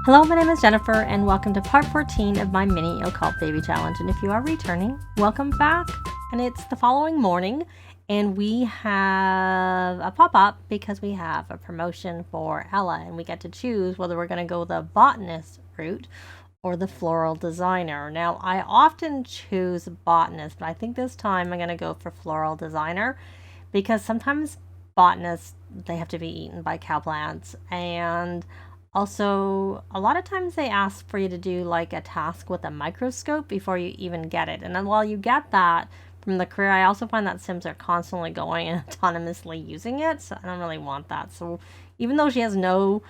Hello, my name is Jennifer, and welcome to part 14 of my mini Occult Baby Challenge. And if you are returning, welcome back. And it's the following morning, and we have a pop-up because we have a promotion for Ella, and we get to choose whether we're going to go the botanist route or the floral designer. Now, I often choose botanist, but I think this time I'm going to go for floral designer because sometimes botanists, they have to be eaten by cow plants, and also, a lot of times they ask for you to do like a task with a microscope before you even get it. And then while you get that from the career, I also find that Sims are constantly going and autonomously using it. So I don't really want that. So even though she has no,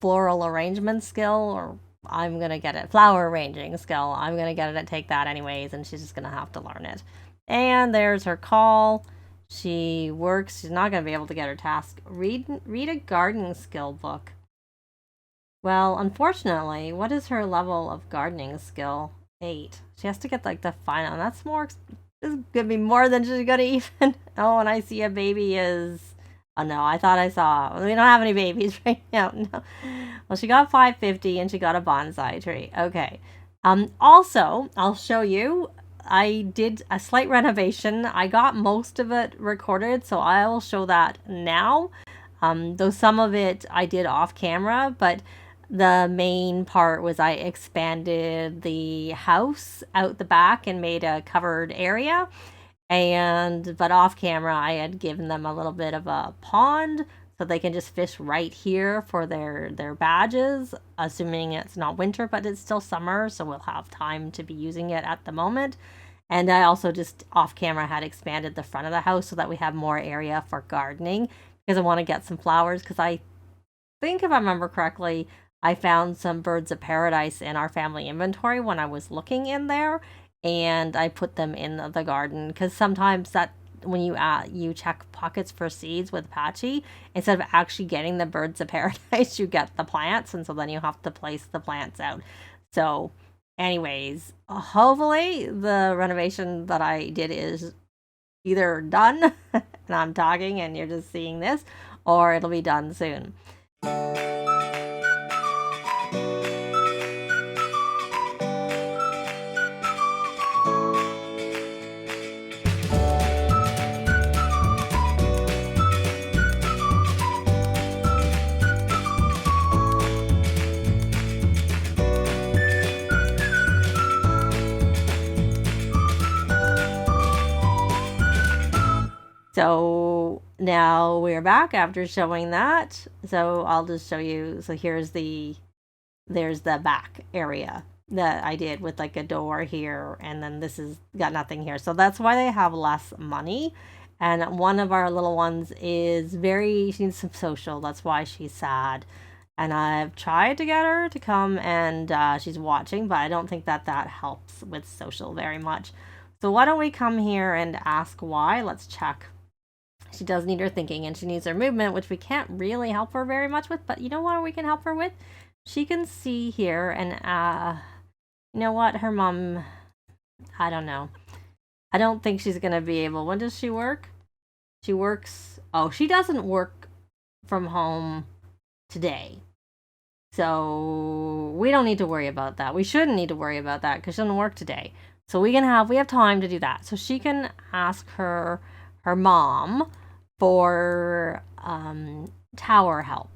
floral arrangement skill, or I'm going to get it, flower arranging skill, I'm going to get it to take that anyways. And she's just going to have to learn it. And there's her call. She works. She's not going to be able to get her task. Read a gardening skill book. Well, unfortunately, what is her level of gardening skill? 8. She has to get like the final. And that's more. This is going to be more than she's going to even. Oh, and I see a baby is. Oh no, I thought I saw. We don't have any babies right now. No. Well, she got 550 and she got a bonsai tree. Okay. Also, I'll show you. I did a slight renovation. I got most of it recorded, so I'll show that now. Though some of it I did off camera, but the main part was I expanded the house out the back and made a covered area. But off camera, I had given them a little bit of a pond so they can just fish right here for their badges, assuming it's not winter, but it's still summer, so we'll have time to be using it at the moment. And I also just off camera had expanded the front of the house so that we have more area for gardening, because I want to get some flowers, because I think, if I remember correctly, I found some birds of paradise in our family inventory when I was looking in there, and I put them in the garden, because sometimes that when you check pockets for seeds with Patchy, instead of actually getting the birds of paradise, you get the plants, and so then you have to place the plants out. So anyways, hopefully the renovation that I did is either done and I'm talking and you're just seeing this, or it'll be done soon. So now we're back after showing that. So I'll just show you. So there's the back area that I did with like a door here, and then this is got nothing here. So that's why they have less money. And one of our little ones is she needs some social. That's why she's sad. And I've tried to get her to come, and she's watching, but I don't think that helps with social very much. So why don't we come here and ask why? Let's check. She does need her thinking, and she needs her movement, which we can't really help her very much with. But you know what we can help her with? She can see here, and you know what? Her mom, I don't know. I don't think she's going to be able. When does she work? She works. Oh, she doesn't work from home today. So we don't need to worry about that. We shouldn't need to worry about that because she doesn't work today. So we have time to do that. So she can ask her mom for tower help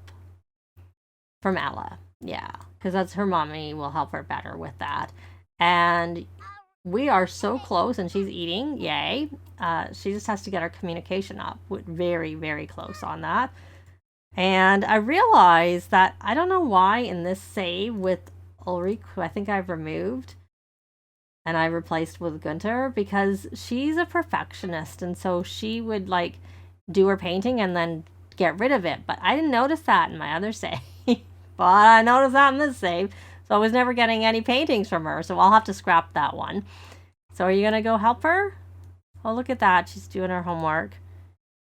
from Ella. Yeah, because that's her mommy will help her better with that. And we are so close, and she's eating. Yay. She just has to get her communication up. Very, very close on that. And I realized that I don't know why in this save with Ulrich, who I think I've removed, and I replaced with Gunter, because she's a perfectionist, and so she would like do her painting and then get rid of it. But I didn't notice that in my other save. But I noticed that in this save. So I was never getting any paintings from her, so I'll have to scrap that one. So are you going to go help her? Oh, look at that. She's doing her homework.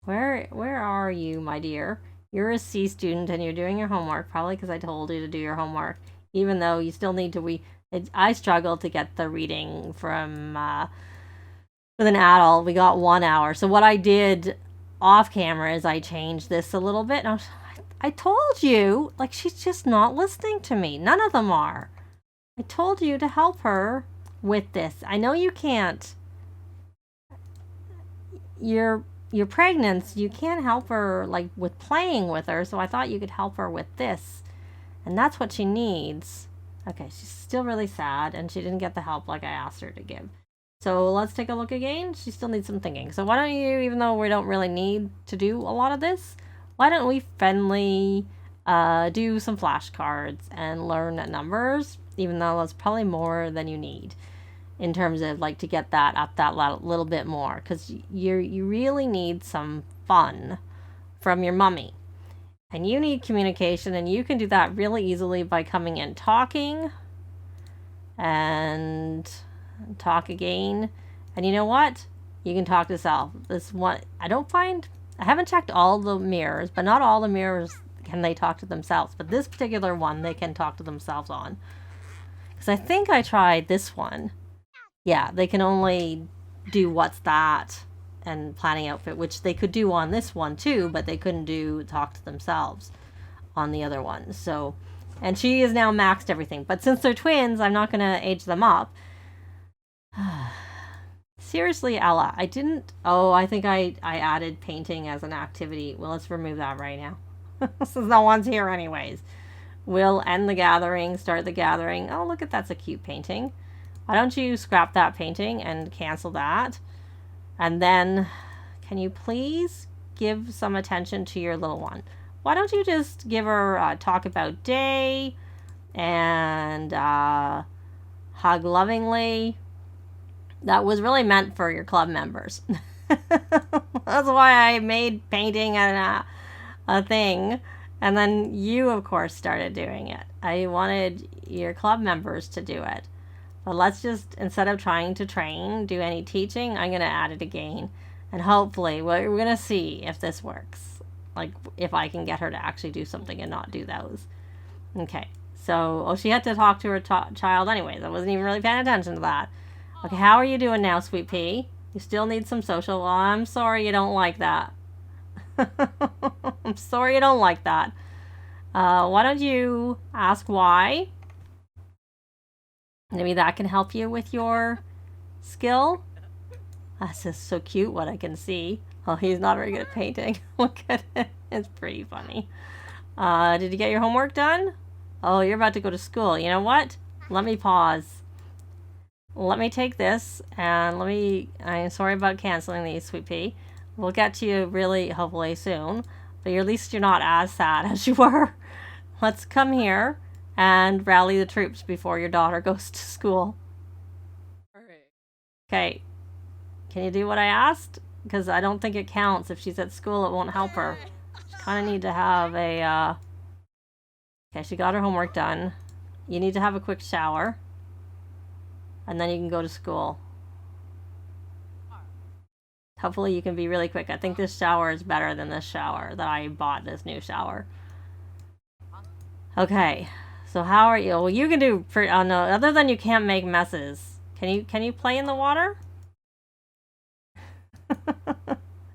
Where are you, my dear? You're a C student and you're doing your homework, probably because I told you to do your homework, even though you still need to I struggled to get the reading from with an adult. We got 1 hour. So what I did off camera is I changed this a little bit. And I told you, like, she's just not listening to me. None of them are. I told you to help her with this. I know you can't. You're pregnant. You can't help her, like, with playing with her, so I thought you could help her with this. And that's what she needs. Okay, she's still really sad, and she didn't get the help like I asked her to give. So let's take a look again. She still needs some thinking. So why don't you, even though we don't really need to do a lot of this, why don't we friendly do some flashcards and learn numbers, even though that's probably more than you need in terms of, like, to get that up that little bit more, because you really need some fun from your mummy. And you need communication, and you can do that really easily by coming in talking and talk again. And you know what? You can talk to self. This one, I haven't checked all the mirrors, but not all the mirrors can they talk to themselves. But this particular one, they can talk to themselves on. Because I think I tried this one. Yeah, they can only do what's that and planning outfit, which they could do on this one too, but they couldn't do talk to themselves on the other one. So, and she is now maxed everything. But since they're twins, I'm not going to age them up. Seriously, Ella, I didn't... Oh, I think I added painting as an activity. Well, let's remove that right now. Since no one's here anyways. We'll end the gathering, start the gathering. Oh, look at that's a cute painting. Why don't you scrap that painting and cancel that? And then, can you please give some attention to your little one? Why don't you just give her talk about day and hug lovingly? That was really meant for your club members. That's why I made painting a thing. And then you, of course, started doing it. I wanted your club members to do it. But let's just, instead of trying to train, do any teaching, I'm going to add it again. And hopefully, we're going to see if this works. Like, if I can get her to actually do something and not do those. Okay. So, oh, she had to talk to her child anyways. I wasn't even really paying attention to that. Okay, how are you doing now, sweet pea? You still need some social? Well, I'm sorry you don't like that. I'm sorry you don't like that. Why don't you ask why? Maybe that can help you with your skill. That's just so cute what I can see. Oh, he's not very good at painting. Look at it. It's pretty funny. Did you get your homework done? Oh, you're about to go to school. You know what? Let me pause. Let me take this and I'm sorry about canceling these, sweet pea. We'll get to you really, hopefully soon. But at least you're not as sad as you were. Let's come here and rally the troops before your daughter goes to school. Okay. Can you do what I asked? Because I don't think it counts. If she's at school, it won't help her. She kind of need to have a... Okay, she got her homework done. You need to have a quick shower. And then you can go to school. Hopefully you can be really quick. I think this shower is better than this shower that I bought, this new shower. Okay. So how are you? Well, you can do... Oh, no. Other than you can't make messes. Can you play in the water?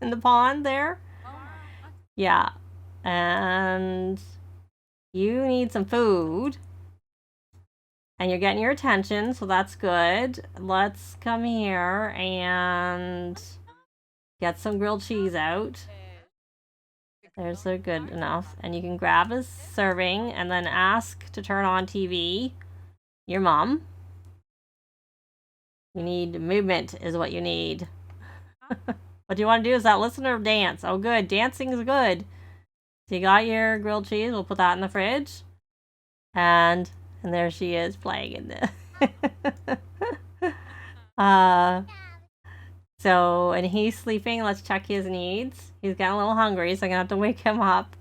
In the pond there? Yeah. And you need some food. And you're getting your attention, so that's good. Let's come here and get some grilled cheese out. There's so good enough. And you can grab a serving and then ask to turn on TV. Your mom. You need movement is what you need. What you want to do is that listen or dance. Oh, good. Dancing is good. So you got your grilled cheese. We'll put that in the fridge. And there she is playing in the... So, and he's sleeping. Let's check his needs. He's getting a little hungry, so I'm going to have to wake him up.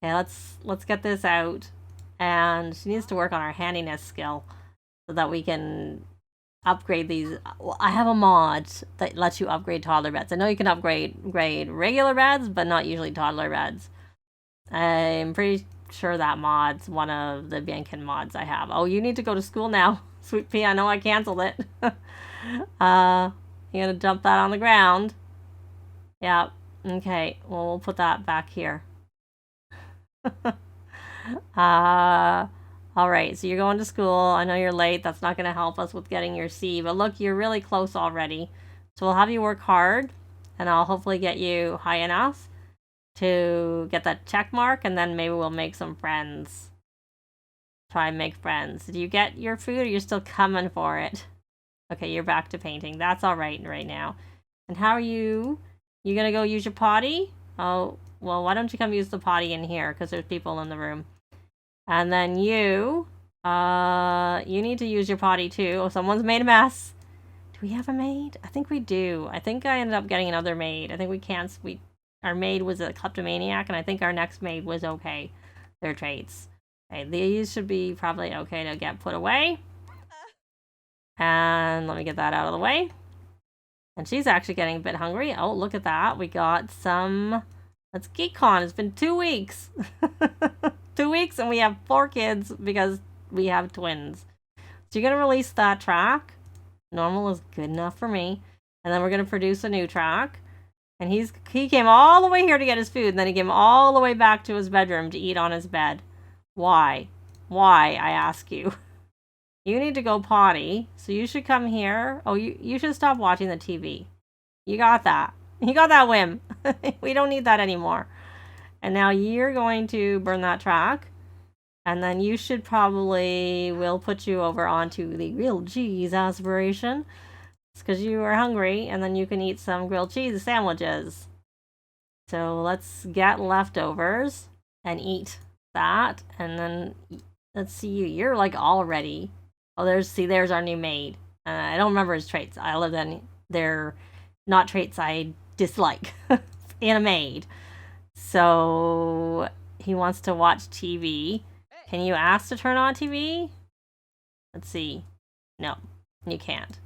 Okay, let's get this out. And she needs to work on her handiness skill so that we can upgrade these. Well, I have a mod that lets you upgrade toddler beds. I know you can upgrade regular beds, but not usually toddler beds. I'm pretty sure that mod's one of the Bandicam mods I have. Oh, you need to go to school now. Sweet pea, I know I canceled it. You're gonna dump that on the ground. Yeah, okay. Well, we'll put that back here. All right, so you're going to school. I know you're late. That's not going to help us with getting your C, but look, you're really close already. So we'll have you work hard, and I'll hopefully get you high enough to get that check mark, and then maybe we'll make some friends. Try and make friends. Did you get your food, or you're still coming for it? Okay, you're back to painting. That's all right now. And how are you? You gonna go use your potty? Oh, well, why don't you come use the potty in here, because there's people in the room. And then you need to use your potty too. Oh, someone's made a mess. Do we have a maid? I think we do. I think I ended up getting another maid. I think we can't. Our maid was a kleptomaniac, and I think our next maid was okay. Their traits. Okay, these should be probably okay to get put away. And let me get that out of the way. And she's actually getting a bit hungry. Oh, look at that. We got some... That's GeekCon. It's been 2 weeks. 2 weeks, and we have 4 kids because we have twins. So you're going to release that track. Normal is good enough for me. And then we're going to produce a new track. And he came all the way here to get his food, and then he came all the way back to his bedroom to eat on his bed. Why? Why, I ask you? You need to go potty, so you should come here. Oh, you should stop watching the TV. You got that. You got that whim. We don't need that anymore. And now you're going to burn that track. And then you should probably... We'll put you over onto the grilled cheese aspiration. It's because you are hungry, and then you can eat some grilled cheese sandwiches. So let's get leftovers and eat that. And then let's see you. You're like all ready. Oh, there's our new maid. I don't remember his traits. They're not traits I dislike in a maid. So he wants to watch TV. Can you ask to turn on TV? Let's see. No, you can't.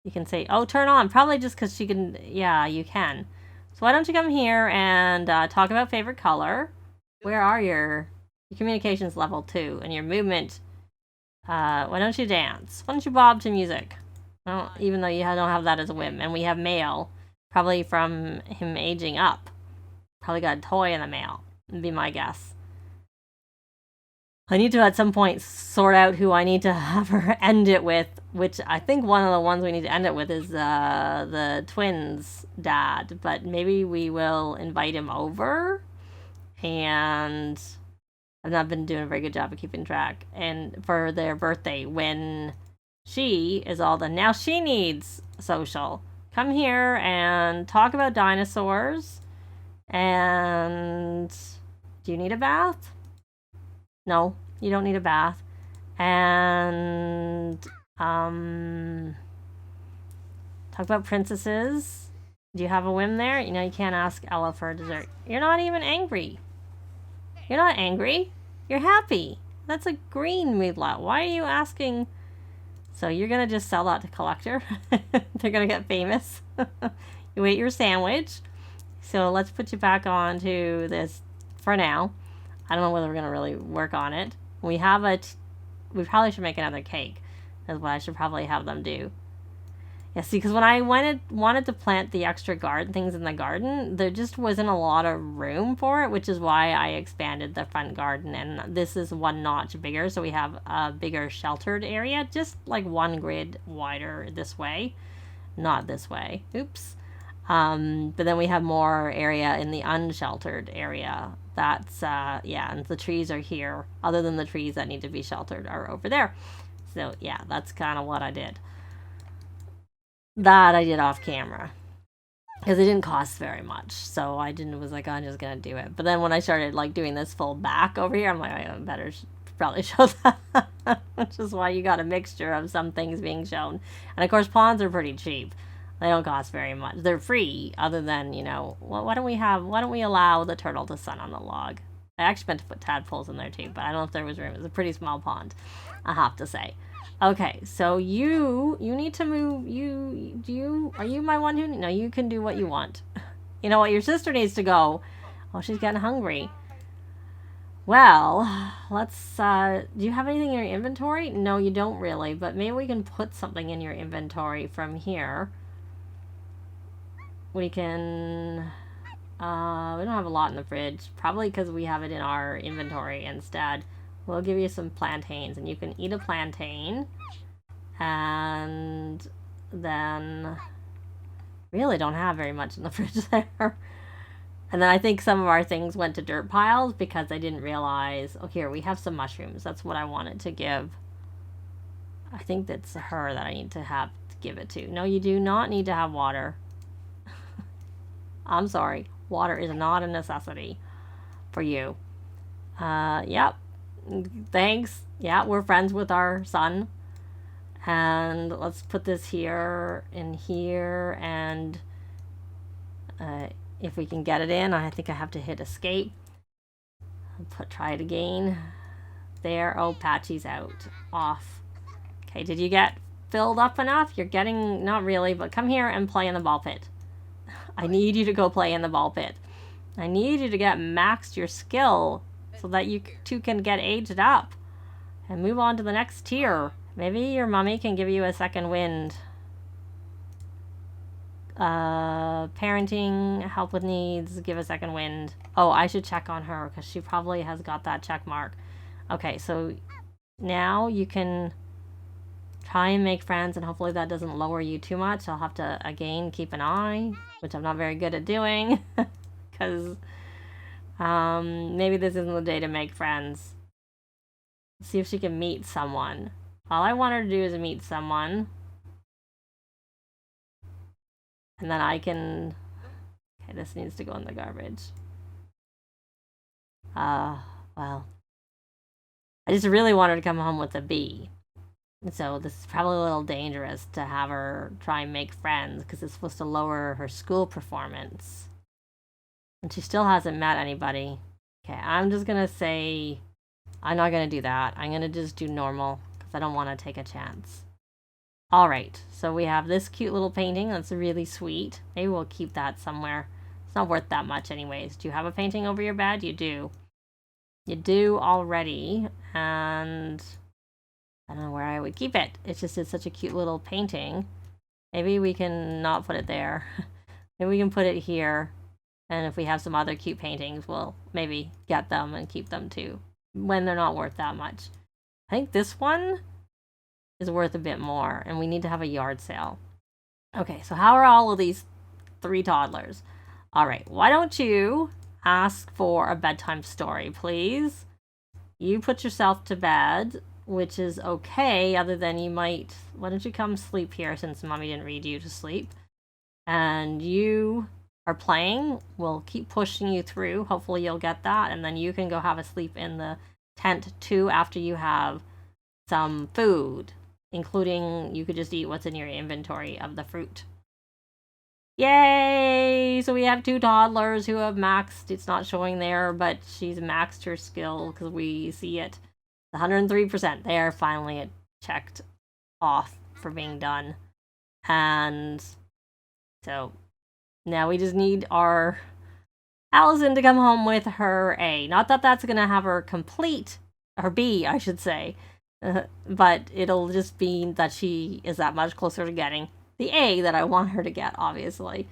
You can say, oh, turn on. Probably just because she can. Yeah, you can. So why don't you come here and talk about favorite color? Where are your communications level 2 and your movement? Why don't you dance? Why don't you bob to music? Well, even though you don't have that as a whim. And we have mail. Probably from him aging up. Probably got a toy in the mail. Would be my guess. I need to at some point sort out who I need to have her end it with, which I think one of the ones we need to end it with is the twins' dad. But maybe we will invite him over, and I've not been doing a very good job of keeping track. And for their birthday, when she is all done, now she needs social. Come here and talk about dinosaurs. And do you need a bath? No, you don't need a bath. And talk about princesses. Do you have a whim there? You know, you can't ask Ella for a dessert. You're not even angry. You're not angry. You're happy. That's a green moodlet. Why are you asking? So you're gonna just sell that to collector. They're gonna get famous. You ate your sandwich. So let's put you back on to this for now. I don't know whether we're going to really work on it. We probably should make another cake. That's what I should probably have them do. Yeah, see, because when I wanted to plant the extra garden things in the garden, there just wasn't a lot of room for it, which is why I expanded the front garden. And this is 1 notch bigger, so we have a bigger sheltered area, just like 1 grid wider this way. Not this way. Oops. But then we have more area in the unsheltered area. That's, yeah, and the trees are here. Other than the trees that need to be sheltered are over there. So, yeah, that's kind of what I did. That I did off camera. Because it didn't cost very much. So I was like, I'm just going to do it. But then when I started, like, doing this full back over here, I'm like, I better probably show that. Which is why you got a mixture of some things being shown. And, of course, ponds are pretty cheap. They don't cost very much. They're free, other than, you know, why don't we allow the turtle to sun on the log? I actually meant to put tadpoles in there too, but I don't know if there was room. It's a pretty small pond, I have to say. Okay, so you need to move. Are you my one who? No, you can do what you want. You know what? Your sister needs to go. Oh, she's getting hungry. Well, let's, do you have anything in your inventory? No, you don't really, but maybe we can put something in your inventory from here. We can We don't have a lot in the fridge. Probably because we have it in our inventory instead. We'll give you some plantains, and you can eat a plantain. And then... really don't have very much in the fridge there. And then I think some of our things went to dirt piles because I didn't realize... oh, here, we have some mushrooms. That's what I wanted to give. I think that's her that I need to have to give it to. No, you do not need to have water. I'm sorry. Water is not a necessity for you. Yep. Thanks. Yeah, we're friends with our son. And let's put this here and here. And if we can get it in, I think I have to hit escape. Try it again. There. Oh, Patchy's out. Off. Okay, did you get filled up enough? You're getting... not really, but come here and play in the ball pit. I need you to go play in the ball pit. I need you to get maxed your skill so that you two can get aged up and move on to the next tier. Maybe your mommy can give you a second wind. Parenting, help with needs, give a second wind. Oh, I should check on her because she probably has got that check mark. Okay, so now you can try and make friends, and hopefully that doesn't lower you too much. I'll have to, again, keep an eye, which I'm not very good at doing, because maybe this isn't the day to make friends. Let's see if she can meet someone. All I want her to do is meet someone. And then I can... okay, this needs to go in the garbage. Well. I just really want her to come home with a B. So this is probably a little dangerous to have her try and make friends because it's supposed to lower her school performance. And she still hasn't met anybody. Okay, I'm just going to say I'm not going to do that. I'm going to just do normal because I don't want to take a chance. Alright, so we have this cute little painting that's really sweet. Maybe we'll keep that somewhere. It's not worth that much anyways. Do you have a painting over your bed? You do. You do already. And... I don't know where I would keep it. It's just it's such a cute little painting. Maybe we can not put it there. Maybe we can put it here. And if we have some other cute paintings, we'll maybe get them and keep them too. When they're not worth that much. I think this one is worth a bit more. And we need to have a yard sale. Okay, so how are all of these 3 toddlers? Alright, why don't you ask for a bedtime story, please? You put yourself to bed, which is okay, other than you might... why don't you come sleep here since Mommy didn't read you to sleep? And you are playing. We'll keep pushing you through. Hopefully you'll get that, and then you can go have a sleep in the tent too after you have some food, including you could just eat what's in your inventory of the fruit. Yay! So we have 2 toddlers who have maxed. It's not showing there, but she's maxed her skill because we see it. 103%. They are finally checked off for being done. And so now we just need our Alison to come home with her A. Not that that's going to have her complete, her B, I should say. But it'll just be that she is that much closer to getting the A that I want her to get, obviously.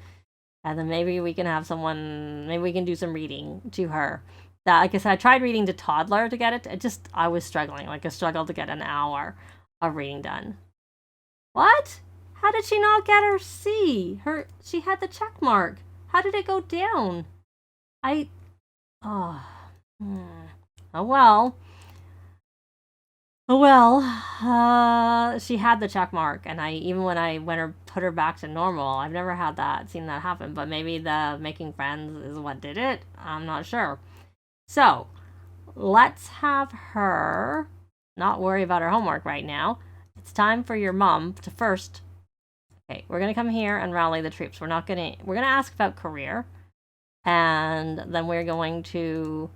And then maybe we can have someone, maybe we can do some reading to her. That, like I said, I tried reading to toddler to get it. I was struggling. Like, I struggled to get an hour of reading done. What? How did she not get her C? She had the check mark. How did it go down? Oh well. Oh well. She had the check mark, and even when I put her back to normal, I've never seen that happen. But maybe the making friends is what did it. I'm not sure. So, let's have her not worry about her homework right now. It's time for your mom to first... okay, we're going to come here and rally the troops. We're going to ask about career. And then we're going to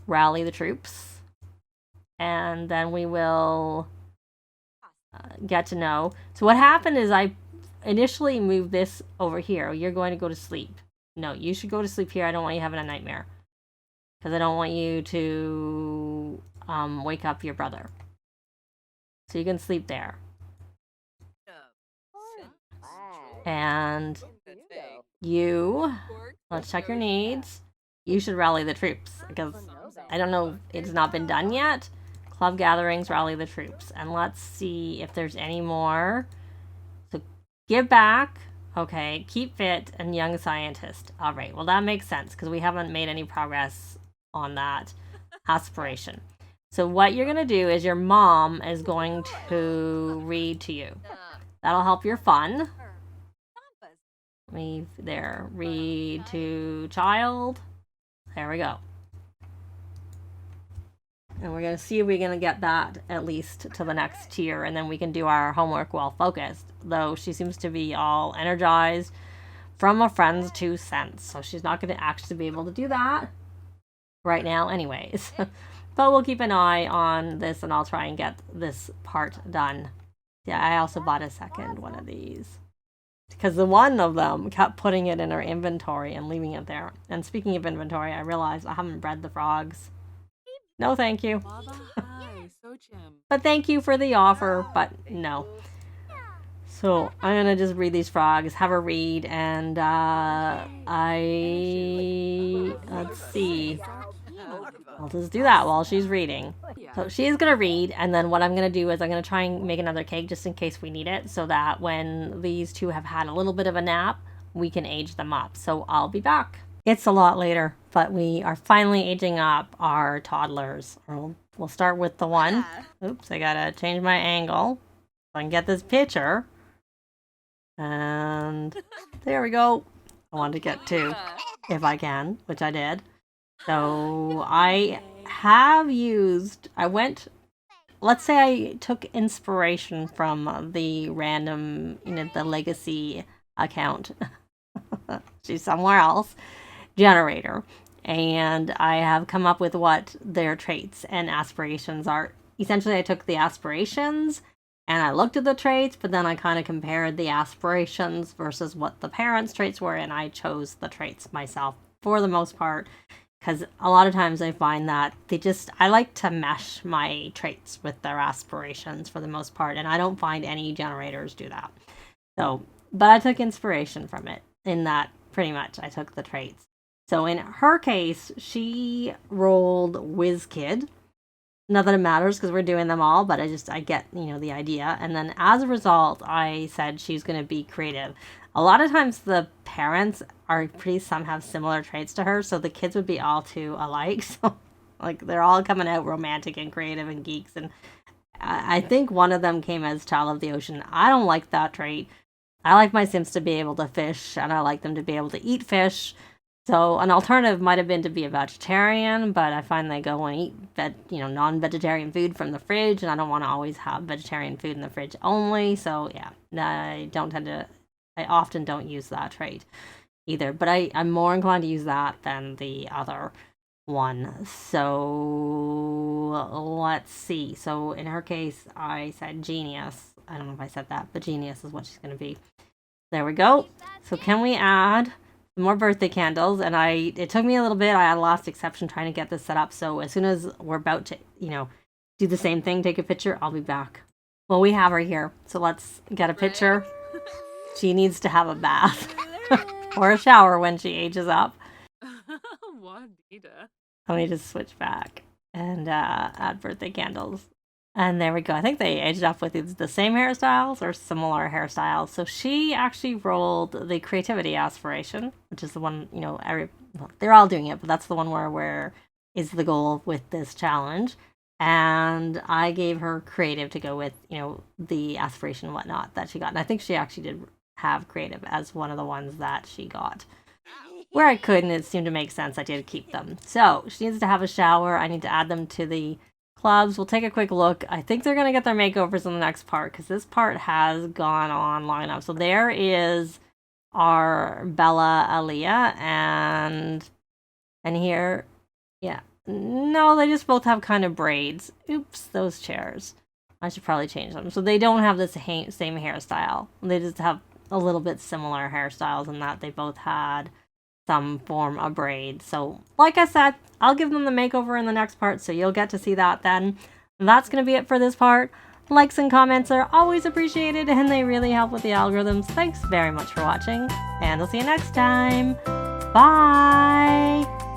rally the troops. And then we will get to know. So what happened is I initially moved this over here. You're going to go to sleep. No, you should go to sleep here. I don't want you having a nightmare. Because I don't want you to wake up your brother. So you can sleep there. And you, let's check your needs. You should rally the troops, because I don't know, it's not been done yet. Club gatherings, rally the troops. And let's see if there's any more. So give back, okay, keep fit, and young scientist. All right, well that makes sense because we haven't made any progress on that aspiration. So what you're gonna do is your mom is going to read to you. That'll help your fun. Leave there, read to child. There we go. And we're going to see if we're going to get that at least to the next tier, and then we can do our homework well focused. Though she seems to be all energized from a friend's 2 cents. So she's not going to actually be able to do that right now anyways. But we'll keep an eye on this, and I'll try and get this part done. Yeah, I also bought a second one of these, because the one of them kept putting it in her inventory and leaving it there. And speaking of inventory, I realized I haven't bred the frogs. No, thank you. But thank you for the offer, but no. So I'm gonna just read these frogs, have a read, and let's see. I'll just do that while she's reading. So she's gonna read, and then what I'm gonna do is I'm gonna try and make another cake just in case we need it, so that when these two have had a little bit of a nap, we can age them up. So I'll be back. It's a lot later, but we are finally aging up our toddlers. We'll start with the one. Oops, I gotta change my angle so I can get this picture. And there we go. I want to get 2 if I can, which I did. So I have used, let's say I took inspiration from the random, the legacy account. She's somewhere else. Generator. And I have come up with what their traits and aspirations are. Essentially, I took the aspirations and I looked at the traits, but then I kind of compared the aspirations versus what the parents' traits were, and I chose the traits myself for the most part. Because a lot of times I find that I like to mesh my traits with their aspirations for the most part, and I don't find any generators do that. So, but I took inspiration from it in that pretty much I took the traits. So in her case, she rolled WizKid. Not that it matters because we're doing them all, but I get, the idea. And then as a result, I said she's going to be creative. A lot of times the parents some have similar traits to her, so the kids would be all too alike. So like they're all coming out romantic and creative and geeks. And I think one of them came as Child of the Ocean. I don't like that trait. I like my Sims to be able to fish, and I like them to be able to eat fish. So an alternative might have been to be a vegetarian, but I find they go and eat non-vegetarian food from the fridge, and I don't want to always have vegetarian food in the fridge only. So yeah, I often don't use that trait either, but I'm more inclined to use that than the other one. So let's see. So in her case, I said genius. I don't know if I said that, but genius is what she's going to be. There we go. So can we add more birthday candles? And it took me a little bit. I had a last exception trying to get this set up. So as soon as we're about to, do the same thing, take a picture, I'll be back. Well, we have her here. So let's get a picture. She needs to have a bath or a shower when she ages up. Let me just switch back and add birthday candles. And there we go. I think they aged up with the same hairstyles or similar hairstyles. So she actually rolled the creativity aspiration, which is the one, they're all doing it, but that's the one where is the goal with this challenge. And I gave her creative to go with, the aspiration and whatnot that she got. And I think she actually did have creative as one of the ones that she got. Where I could, and it seemed to make sense, I did keep them. So she needs to have a shower. I need to add them to the clubs. We'll take a quick look. I think they're going to get their makeovers in the next part, because this part has gone on long enough. So there is our Bella Aaliyah, and here, yeah. No, they just both have kind of braids. Oops, those chairs. I should probably change them. So they don't have the same hairstyle. They just have a little bit similar hairstyles in that they both had some form of braid. So like I said, I'll give them the makeover in the next part, so you'll get to see that then. And that's going to be it for this part. Likes and comments are always appreciated, and they really help with the algorithms. Thanks very much for watching, and I'll see you next time. Bye!